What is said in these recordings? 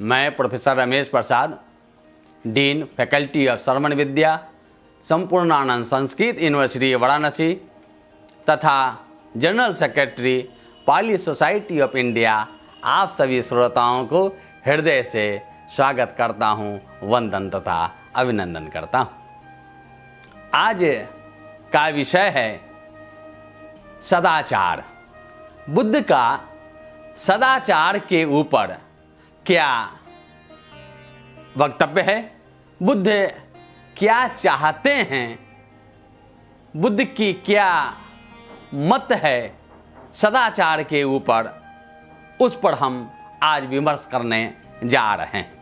मैं professor Ramesh Prasad, dean faculty of श्रवण विद्या, संपूर्णानंद संस्कृत यूनिवर्सिटी वाराणसी तथा general secretary Pali society of India, आप सभी श्रोताओं को हृदय से स्वागत करता हूं, वंदन तथा अभिनंदन करता हूं। आज का विषय है सदाचार। बुद्ध का सदाचार के ऊपर क्या वक्तव्य है, बुद्ध क्या चाहते हैं, बुद्ध की क्या मत है सदाचार के ऊपर, उस पर हम आज विमर्श करने जा रहे हैं।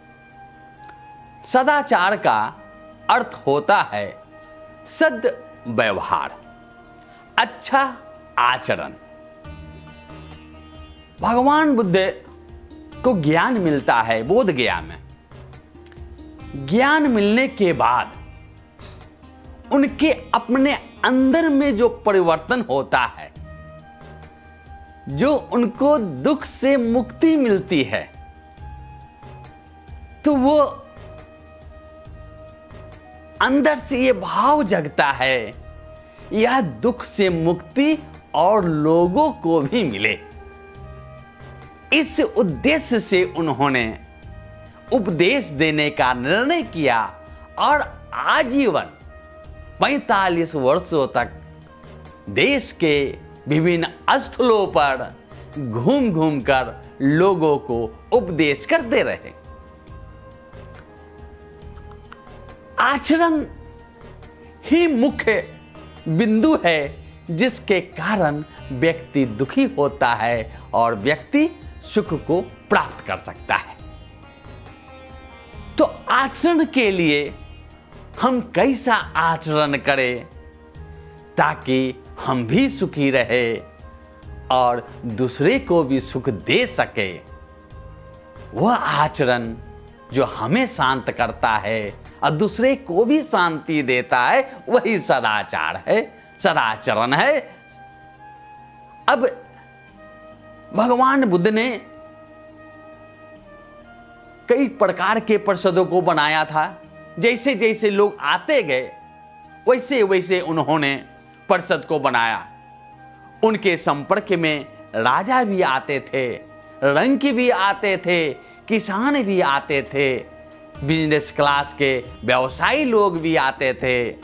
सदाचार का अर्थ होता है सद्व्यवहार, अच्छा आचरण। भगवान बुद्ध को ज्ञान मिलता है बोध गया में। ज्ञान मिलने के बाद उनके अपने अंदर में जो परिवर्तन होता है, जो उनको दुख से मुक्ति मिलती है, तो वो अंदर से ये भाव जगता है यह दुख से मुक्ति और लोगों को भी मिले। इस उद्देश्य से उन्होंने उपदेश देने का निर्णय किया और आजीवन 45 वर्षों तक देश के विभिन्न स्थलों पर घूम घूम कर लोगों को उपदेश करते रहे। आचरण ही मुख्य बिंदु है जिसके कारण व्यक्ति दुखी होता है और व्यक्ति सुख को प्राप्त कर सकता है। तो आचरण के लिए हम कैसा आचरण करें ताकि हम भी सुखी रहे और दूसरे को भी सुख दे सके। वह आचरण जो हमें शांत करता है और दूसरे को भी शांति देता है, वही सदाचार है, सदाचरण है। अब भगवान बुद्ध ने कई प्रकार के परिषदों को बनाया था। जैसे जैसे लोग आते गए वैसे वैसे उन्होंने परिषद को बनाया। उनके संपर्क में राजा भी आते थे, रंक भी आते थे, किसान भी आते थे, बिजनेस क्लास के व्यवसायी लोग भी आते थे,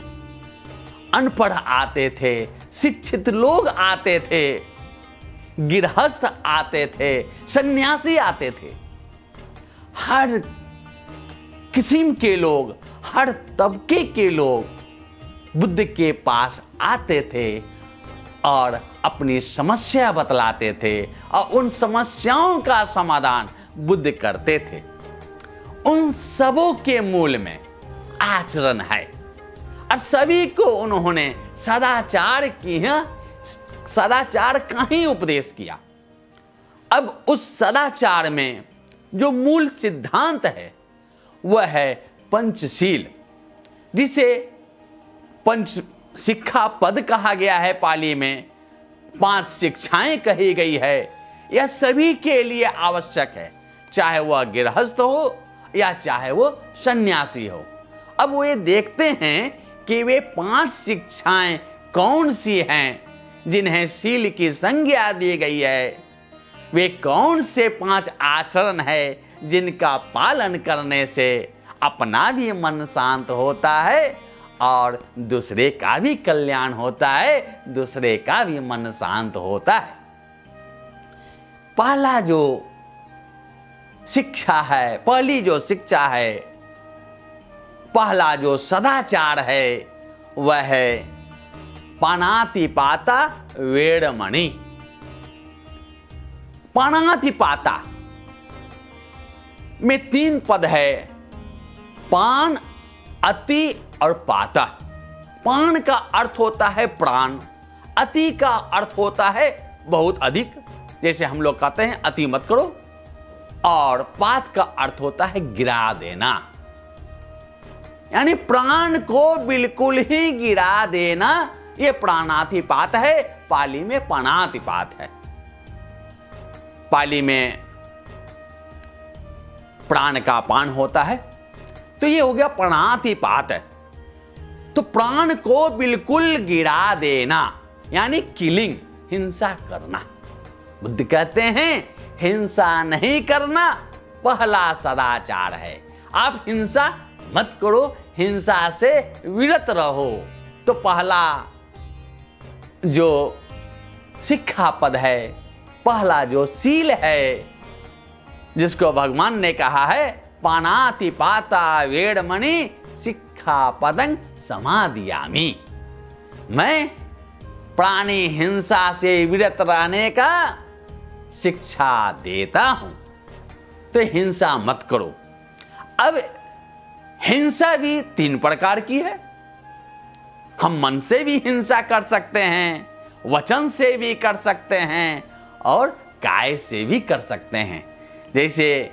अनपढ़ आते थे, शिक्षित लोग आते थे, गृहस्थ आते थे, सन्यासी आते थे। हर किस्म के लोग, हर तबके के लोग बुद्ध के पास आते थे और अपनी समस्या बतलाते थे और उन समस्याओं का समाधान बुद्ध करते थे। उन सबों के मूल में आचरण है और सभी को उन्होंने सदाचार का ही उपदेश किया। अब उस सदाचार में जो मूल सिद्धांत है वह है पंचशील, जिसे पंच शिक्षा पद कहा गया है। पाली में 5 शिक्षाएं कही गई है। यह सभी के लिए आवश्यक है, चाहे वह गृहस्थ हो या चाहे वो सन्यासी हो। अब वो ये देखते हैं कि वे 5 शिक्षाएं कौन सी हैं जिन्हें शील की संज्ञा दी गई है। वे कौन से 5 आचरण है जिनका पालन करने से अपना भी मन शांत होता है और दूसरे का भी कल्याण होता है, दूसरे का भी मन शांत होता है। पहला जो शिक्षा है, पहली जो शिक्षा है, पहला जो सदाचार है वह है पानातिपाता वेरमणि। पानातिपाता में 3 पद है, पान, अति और पाता। पान का अर्थ होता है प्राण, अति का अर्थ होता है बहुत अधिक, जैसे हम लोग कहते हैं अति मत करो, और पात का अर्थ होता है गिरा देना, यानी प्राण को बिल्कुल ही गिरा देना। ये प्राणातिपात है, पाली में पानातिपात है। पाली में प्राण का पान होता है। तो ये हो गया प्राणातिपात। तो प्राण को बिल्कुल गिरा देना यानी किलिंग, हिंसा करना। बुद्ध कहते हैं हिंसा नहीं करना पहला सदाचार है। आप हिंसा मत करो, हिंसा से विरत रहो। तो पहला जो शिक्षा पद है, पहला जो सील है, जिसको भगवान ने कहा है पानातिपाता वेड़मणि शिक्षा पदं समादियामि, मैं प्राणी हिंसा से विरत रहने का शिक्षा देता हूं। तो हिंसा मत करो। अब हिंसा भी 3 प्रकार की है। हम मन से भी हिंसा कर सकते हैं, वचन से भी कर सकते हैं और काय से भी कर सकते हैं। जैसे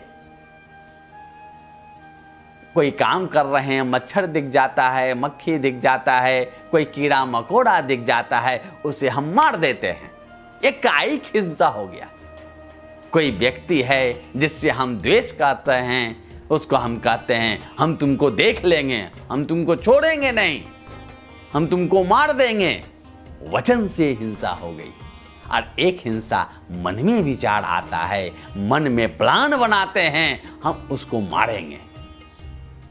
कोई काम कर रहे हैं, मच्छर दिख जाता है, मक्खी दिख जाता है, कोई कीड़ा मकोड़ा दिख जाता है, उसे हम मार देते हैं, ये कायिक हिंसा हो गया। कोई व्यक्ति है जिससे हम द्वेष करते हैं, उसको हम कहते हैं हम तुमको देख लेंगे, हम तुमको छोड़ेंगे नहीं, हम तुमको मार देंगे, वचन से हिंसा हो गई। और एक हिंसा मन में विचार आता है, मन में प्लान बनाते हैं हम उसको मारेंगे।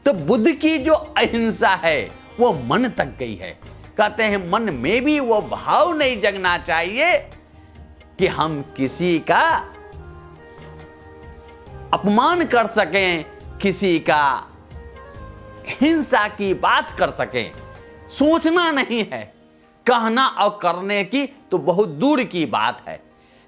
तो बुद्ध की जो अहिंसा है वो मन तक गई है। कहते हैं मन में भी वो भाव नहीं जगना चाहिए कि हम किसी का अपमान कर सकें, किसी का हिंसा की बात कर सकें। सोचना नहीं है, कहना और करने की तो बहुत दूर की बात है।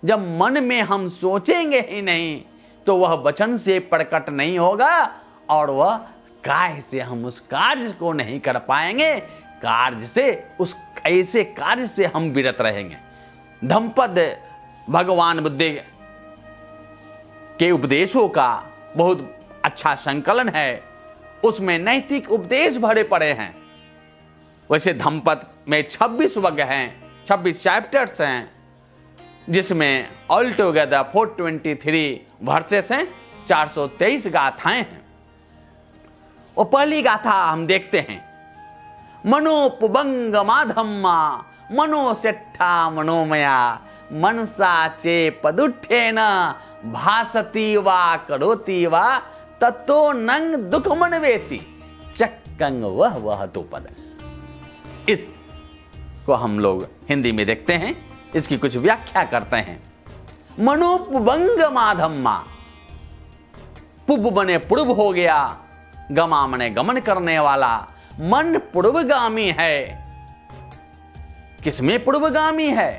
जब मन में हम सोचेंगे ही नहीं तो वह वचन से प्रकट नहीं होगा और वह काय से हम उस कार्य को नहीं कर पाएंगे। कार्य से, उस ऐसे कार्य से हम विरत रहेंगे। धम्मपद भगवान बुद्ध के उपदेशों का बहुत अच्छा संकलन है, उसमें नैतिक उपदेश भरे पड़े हैं। वैसे धम्मपद में 26 वर्ग हैं, 26 चैप्टर्स हैं, जिसमें ऑल टुगेदर 423 वर्सेस हैं, 423 गाथाएं हैं। और पहली गाथा हम देखते हैं, मनोपुबंग माधम्मा मनोसेट्ठा मनोमया मनसा चे पदुठ्ठेन भासती वा करोति वा ततो नंग दुख मनवेति चक्कंग वह तो पद। इसको हम लोग हिंदी में देखते हैं, इसकी कुछ व्याख्या करते हैं। मनोपुबंग माधम्मा, पुब बने पूर्व हो गया, गमा मने गमन करने वाला। मन पूर्वगामी है। किसमें पूर्वगामी है?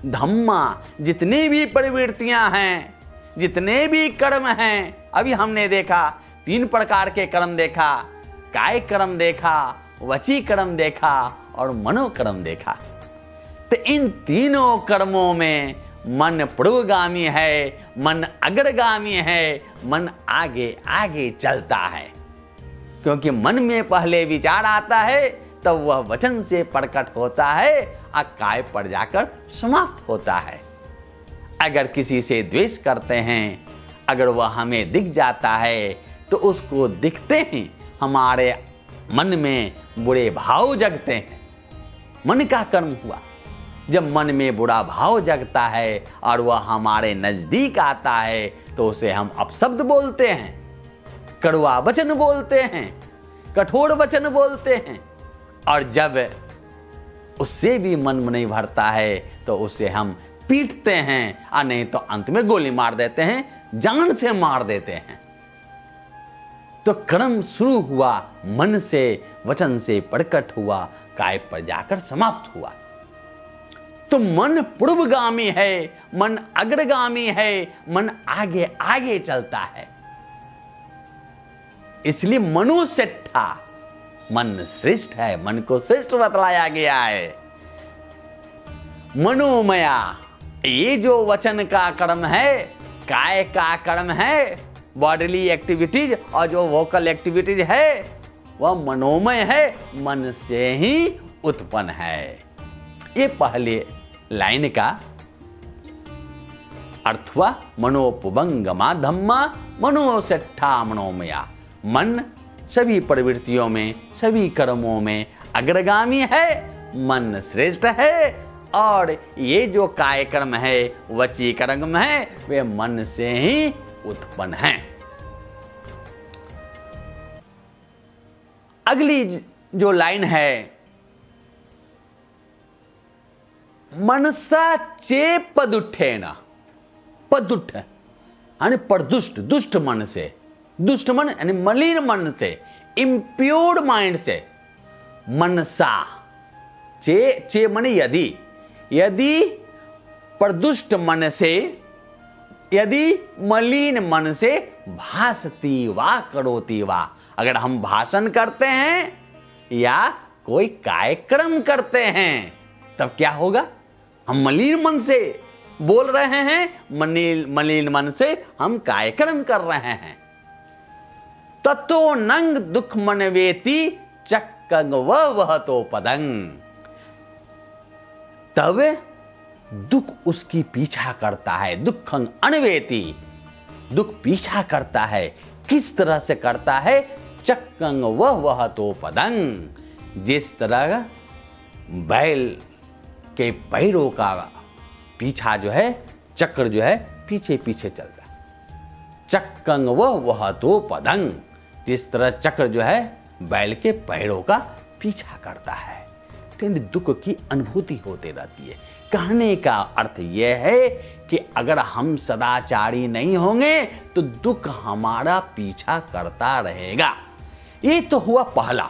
धम्मा, जितनी भी प्रवृत्तियां हैं, जितने भी कर्म हैं। अभी हमने देखा 3 प्रकार के कर्म देखा, काय कर्म देखा, वची कर्म देखा और मनोकर्म देखा। तो इन तीनों कर्मों में मन पूर्वगामी है, मन अग्रगामी है, मन आगे आगे चलता है। क्योंकि मन में पहले विचार आता है तब वह वचन से प्रकट होता है और काय पर जाकर समाप्त होता है। अगर किसी से द्वेष करते हैं, अगर वह हमें दिख जाता है तो उसको दिखते ही हमारे मन में बुरे भाव जगते हैं। मन का कर्म हुआ। जब मन में बुरा भाव जगता है और वह हमारे नजदीक आता है तो उसे हम अपशब्द बोलते हैं, कड़वा वचन बोलते हैं, कठोर वचन बोलते हैं। और जब उससे भी मन में नहीं भरता है तो उसे हम पीटते हैं और नहीं तो अंत में गोली मार देते हैं, जान से मार देते हैं। तो कर्म शुरू हुआ मन से, वचन से प्रकट हुआ, काय पर जाकर समाप्त हुआ। तो मन पूर्वगामी है, मन अग्रगामी है, मन आगे आगे चलता है। इसलिए मनुसेट्ठा, मन श्रेष्ठ है, मन को श्रेष्ठ बतलाया गया है। मनोमया, ये जो वचन का कर्म है, काय का कर्म है, बॉडीली एक्टिविटीज और जो वोकल एक्टिविटीज है वह मनोमय है, मन से ही उत्पन्न है। ये पहले लाइन का अर्थवा मनोपभंगमा धम्मा मनोसेट्ठा मनोमया। मन सभी प्रवृत्तियों में, सभी कर्मों में अग्रगामी है, मन श्रेष्ठ है, और ये जो काय कर्म है, वची कर्म है, वे मन से ही उत्पन्न हैं। अगली जो लाइन है, मनसा चे पदुठेन, पदुठ यानी प्रदुष्ट, दुष्ट मन से, दुष्ट मन यानी मलिन मन से, इम्प्योर्ड माइंड से, मनसा चे मन यदि, यदि प्रदुष्ट मन से, यदि मलिन मन से भासती वा करोति वा, अगर हम भाषण करते हैं या कोई कार्यक्रम करते हैं तब क्या होगा? हम मलिन मन से बोल रहे हैं, मलिन मन से हम कार्यक्रम कर रहे हैं। ततो नंग दुख मनवेति चक्कंग वह तो पदंग, तब दुख उसकी पीछा करता है। दुखंग अनवेति, दुख पीछा करता है। किस तरह से करता है? चक्कंग वह तो पदंग, जिस तरह बैल के पैरों का पीछा जो है, चक्र जो है पीछे पीछे चलता है। चक्कंग वह तो पदंग, जिस तरह चक्र जो है बैल के पैरों का पीछा करता है। दुख की अनुभूति होती रहती है। कहने का अर्थ यह है कि अगर हम सदाचारी नहीं होंगे तो दुख हमारा पीछा करता रहेगा। ये तो हुआ पहला।